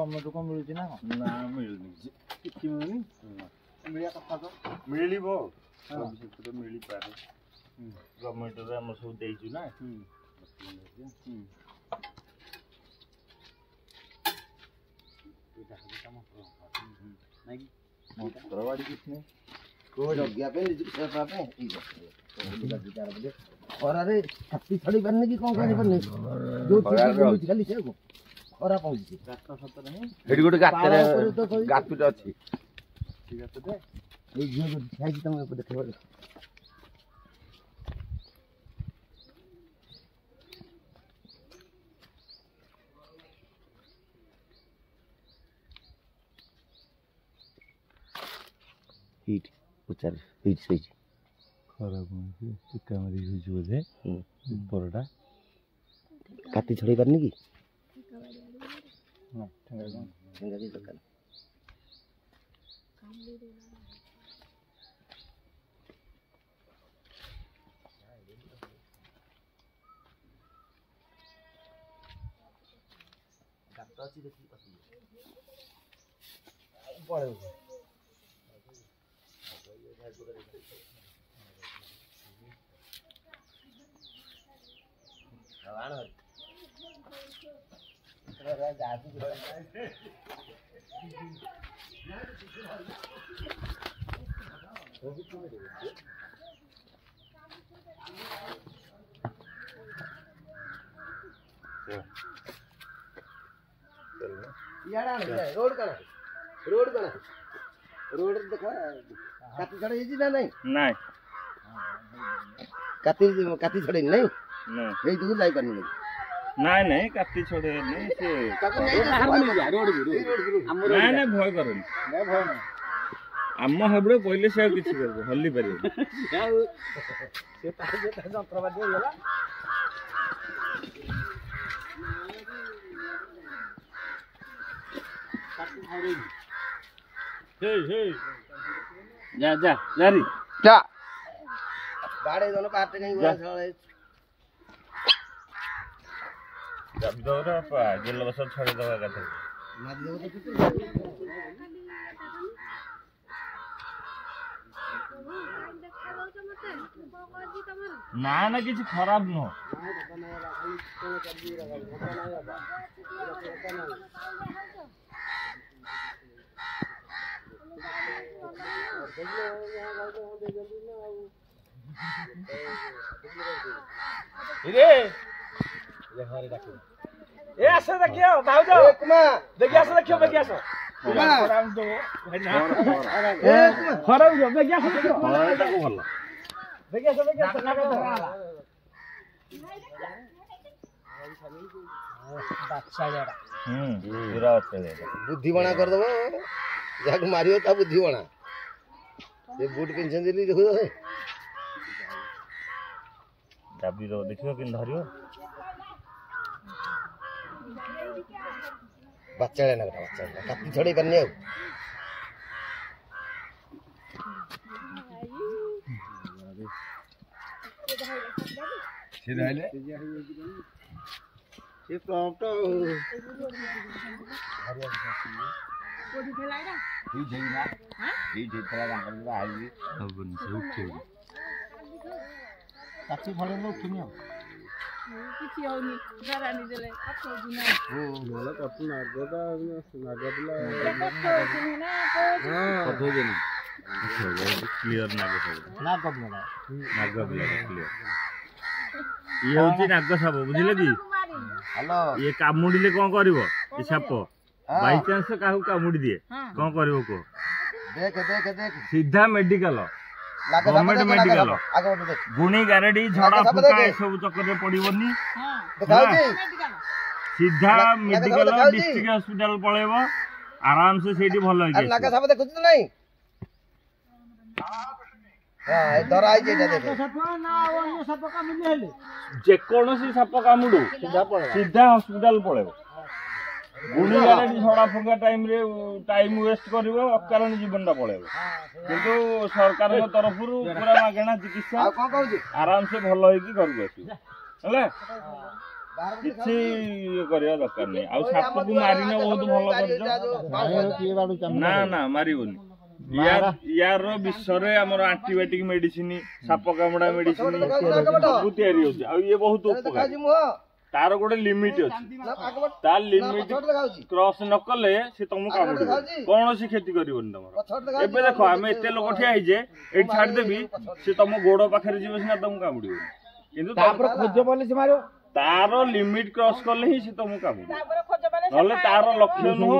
ସମସ୍ତଙ୍କୁ କଣ ମିଳୁଛି ନା ନା ମିଳୁନି କିଛି ମିଳୁନି ମିଳିବା କଥା ତ ମିଳିବ ଭବିଷ୍ୟତରେ ମିଳିପାରେ ଗଭର୍ଣ୍ଣମେଣ୍ଟରେ ଆମର ସବୁ ଦେଇଛୁ ନା ମଟର ବାଡ଼ି କିଛି ନାହିଁ ଜଗିବା ପାଇଁ ନିଜକୁ ସେବା ପାଇଁ ଖରାରେ ଛାତି ଛାଡ଼ି ପାରୁନି କି କ'ଣ କରିପାରୁନି ଯୋଉ ଖାଲି ସେ ଖରା ପାଉଛି ସେଠି ଗୋଟେ ଗାତଟେ ଅଛି ଏଇ ଝିଅ ଯୋଉ ଖାଇଛି ତମେ ଦେଖିବ ଏଇଠି ପଚାରେ ଏଇଠି ଶୋଇଛି ଖରା ଟୀକା ମାରି ହେଇଛି ବୋଧେ ଉପରଟା କାତି ଛଡ଼େଇ ପାରୁନି କି ଦୋକାନ ଗାତ ଅଛି ଦେଖିକି ପଳେଇବ रोड कण रोड देखा काती छड़े ना नहीं ନାଇଁ काती छड़े नहीं ନାଇଁ यही तो जाई पानी नहीं ନାଇଁ ନାଇଁ କାଟି ଛଡ଼େଇନି ସେ ନାଇଁ ନାଇଁ ଭୟ କରନି ଆମ ହାବୁଡ଼େ ପଇଲେ ସେ ଆଉ କିଛି କରିବ ହଲି ପାରିବନି ଯନ୍ତ୍ରପାତି ହେଇଗଲା ଯା ଯା ଯାରି जा बाड़े दोनों पार्ट कहीं हुआ साले जब दौरा पा गेल बस छड़े दवा कथा मारी देबो तो ना ना किसी खराब न ए आसे देखियो भाउजो कुमा देखि आसे देखियो बेगी आसे कुमा खराब दो ए खराब दो बेगी आसे देखियो खराटा को भलो बेगी आसे ना का धरा बादशाह जड़ा पूरा अच्छे बुद्धि बना कर दबो जाक मारियो ता बुद्धि बना ये बूट पेंशन दिली देखो दाबी रो देखियो किन धरियो बच्चा लेना बेटा बच्चा काटी छोड़ी करनी है सीधा ले ये प्रॉम्प्ट कोडी खेलाइरा ई जेना ई जेतरा रंग आइबी हबन से उठे काची फळे न उठिनी किछि होनी गरानी देले कतो दिना ओ मोला कतो नागदा नागदला कतो जेनी क्लियर नाग सब ना गबला नाग क्लियर ये होची नाग सब बुझिले की हेलो ये कामुडिले कोन करिवो ए साप बाय चांस काहू कामुडी दिए कोन करिवो को देख देख देख सीधा मेडिकल गवर्नमेंट मेडिकल आगे बढ़ देख गुणी गारेडी झड़ा फुका ए सब चक्कर रे पड़िबोनी दिखाओ जी सीधा मेडिकल डिस्ट्रिक्ट हॉस्पिटल पळेबो आराम से सेठी भलो होई नाका सब देखु तो नहीं हां ए धरा आई जे देख सप ना अन्य सप का मिले हेले जे कोनोसी साप कामुडू सीधा हॉस्पिटल पळेबो गुणी गारेडी झड़ा फुका टाइम वेस्ट करिवो अकारण जीवनटा पळेबो किंतु सरकार के तरफ पूरा मागणा चिकित्सा आ कोन कहू जी आराम से भलो होई की घर आसी हले କିଛି କରିବା ଦରକାର ନାହିଁ। ଆଉ ସାପକୁ ମାରିନ ବହୁତ ଭଲ କରିଛ। ନା ନା ମାରିବନି। ୟାର ବିଷରେ ଆମର ଆଣ୍ଟିବାୟୋଟିକ ମେଡିସିନ, ସାପ କାମୁଡା ମେଡିସିନ ସବୁ ତିଆରି ହଉଛି। ଆଉ ଇଏ ବହୁତ ଉପକାର। तार गोटे लिमिट अच्छी तार लिमिट क्रॉस न कले से तुमको कामुड़ कौन सी खेती करबनी तुम एबे देखो आम एत लोक ठिया जे ए छाड़देवी से तुम गोड़ पाखे जीव सीना तुमको कामुड़ किंतु खोज बोले से मारो तार लिमिट क्रॉस कले ही से तुमको कामुड़ नले तार लक्ष्य नुह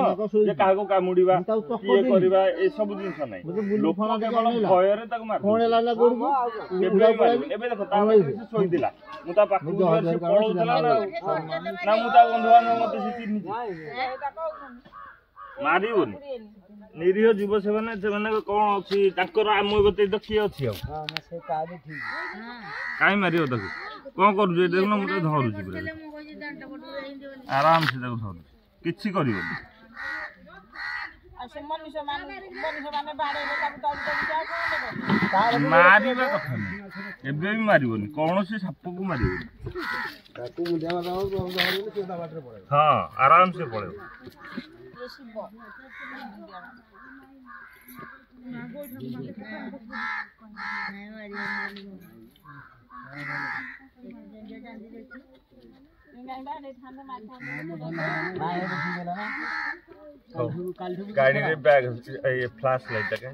जे काहा कामुड़ीबा किए करबा ए सब जिंस नै लोक केवल भय रे ताको मार कोन लाला गोड़ एबे देखो ता से सोई दिला मु ता पाखु से पळौतला ना मु ता बंधुवा मते से चिन्नी मारिबोनी निरीह जीव से कौन अच्छी आम बते तो किए अच्छी कहीं मार कौन कर देखना मुझे धरुची आराम से धर कि मार कथा नहीं मारबनी कौन सी साप को मार हाँ आराम से पड़े गाड़ी रे बैग ये फ्लैश लाइट का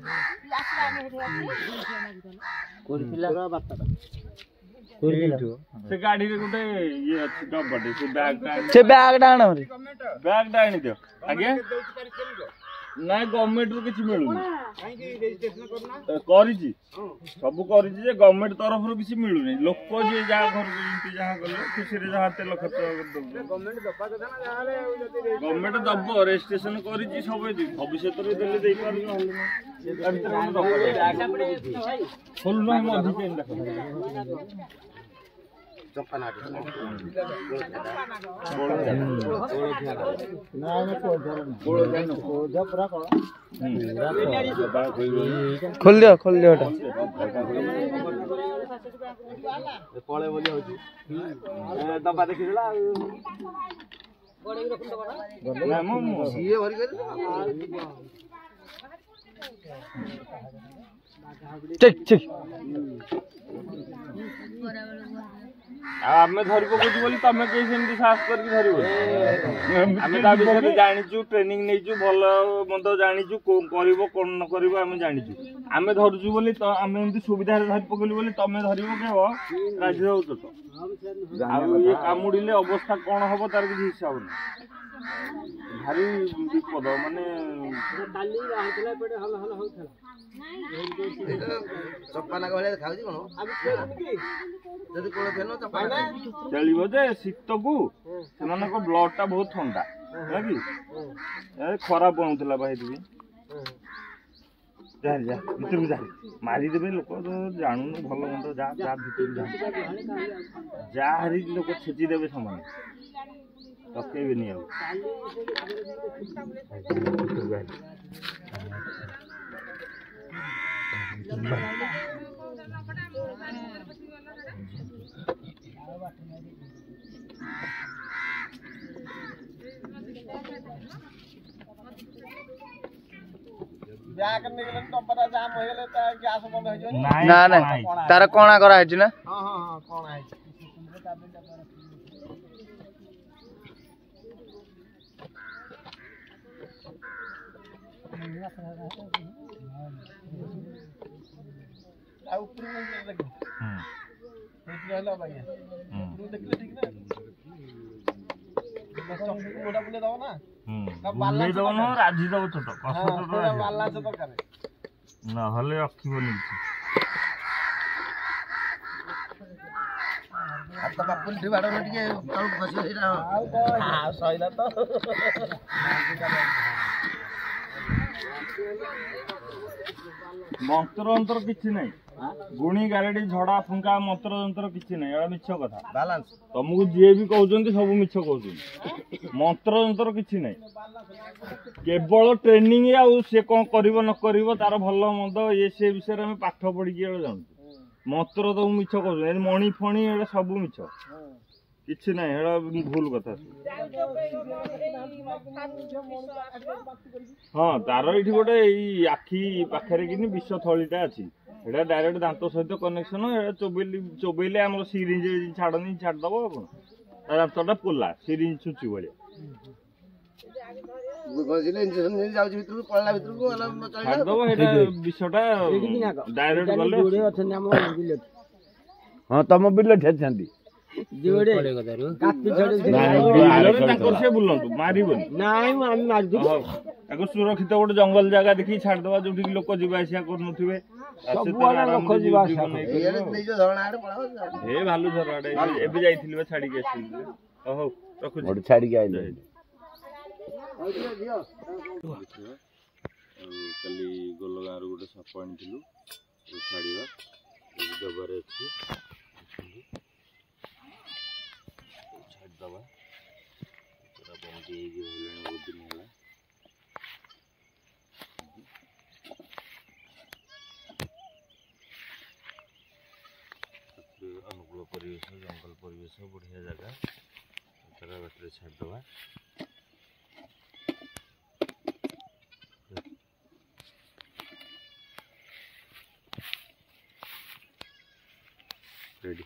से गाड़ी रे गोटे ये अछि डब्बाटे से बैग डाणी दियो आगे ना गवर्नमेंट रू किछि मिलुनी करिछि सब करिछि जे गवर्नमेंट तरफ रू किछि मिलुनी लोक जे जा घर के जा गले खुशी रे जा तेल खर्च गवर्नमेंट दबा कथा ना जाले गवर्नमेंट दबो रजिस्ट्रेशन करिछि सब भविष्य रे देले देई पारु फुल न हम अधिक देखो चपना खोल दियो पळे बोली होची दबा देखि देला ना मो ये भरी कर चेक आमे धरि पकोछु बोली तमे के सेमति साहस करके धरिबो आमे ता विषय जानिचु ट्रेनिंग नैचु भलो मंद जानिचु कोन करबो कोन न करबो आमे जानिचु आमे धरजु बोली त आमे एमति सुविधा रे धरि पकली बोली तमे धरिबो केबो राजी होउ तो आ ये कामुडिले अवस्था कोन होबो तार कि हिसाब नै भारी विपद माने डाली रहतला पेटे हल हल होथला चपना गळे खाउजी कोन जदी कोन फेनो चपना चलिबो जे शीत को सेमान को ब्लड टा बहुत ठंडा है कि ए खराब बनउतला भाई दिबी जा जा भीतर जा मारी देबे लोक जानू भलो मंद जा जा भीतर जा हरी लोक छेची देबे समान तकेबे नहीं आउ ना ना तार कोना करा है ना हां हां हां कोना है आ ऊपर में देखो ऊपर वाला भाई ऊपर देखले ठीक ना बस चक्कू मोटा बुले दाओ ना बुले दो न राजी दो तो कस तो वाला से दरकार ना हले अखिबो नहीं आता बापुल ठी बाडो टिके तळ फसी हेरा आ सइला तो मंत्र अंतर किछि नहीं गुणी गारेडी झड़ा फुंका मंत्र अंतर किछि नहीं एड़ा मिछ कथा बैलेंस तुमको जे भी कहउचंती सब मिछ कहउचंती मंत्र अंतर किछि नहीं केवल ट्रेनिंग आ से कोन करबो न करबो तार भलो मंद ये से विषय में पाठ पढी के जानू मंत्र तो मिछ कहउचंती मणि फणी एड़ा सब मिछ କିଛି ନାହିଁ ହେଟା ଭୁଲ କଥା ହଁ ତାର ଏଇଠି ଗୋଟେ ଏଇ ଆଖି ପାଖରେ କିନି ବିଷ ଥଳିଟା ଅଛି ଏଟା ଡାଇରେକ୍ଟ ଦାନ୍ତ ସହିତ କନେକ୍ସନ ଏଟା ଚୋବେଇଲେ ଆମର ସିରିଞ୍ଜ ଛାଡନି ଛାଡିଦବ ଆପଣ ତା ଦାନ୍ତଟା ପୋଲା ସିରିଞ୍ଜ ଛୁଞ୍ଚି ଭଳିଆ ଛାଡିଦବ ଏଟା ବିଷଟା ଡାଇରେକ୍ଟ ଗଲେ ହଁ ତମ ବିଲ ଛେଛନ୍ତି ତାଙ୍କର ସେ ବୁଲନ୍ତୁ ମାରିବନି ତାକୁ ସୁରକ୍ଷିତ ଗୋଟେ ଜଙ୍ଗଲ ଜାଗା ଦେଖିକି ଛାଡିଦବା ଯୋଉଠିକି ଲୋକ ଯିବା ଆସିବା କରୁନଥିବେ ଏ ଭାଲୁ ଝରଣା ଏବେ ଯାଇଥିଲି ବା ଛାଡିକି ଆସିଥିଲି ହଉ ରଖୁଛି ଛାଡିକି ଆଇଲେ କାଲି ଗୋଲ ଗାଁରୁ ଗୋଟେ ସାପ ଆଣିଥିଲୁ ଛାଡ଼ିବା ଦେବାରେ ଅଛି ଛାଡ଼ିଦେବା ପୁରା ବନ୍ଦି ହେଇକି ରହିଲାଣି ବହୁତ ଦିନ ହେଲା ଅନୁକୂଳ ପରିବେଶ ଜଙ୍ଗଲ ପରିବେଶ ବଢ଼ିଆ ଜାଗା ଜାଗା ବାଟରେ ଛାଡ଼ିଦେବା ready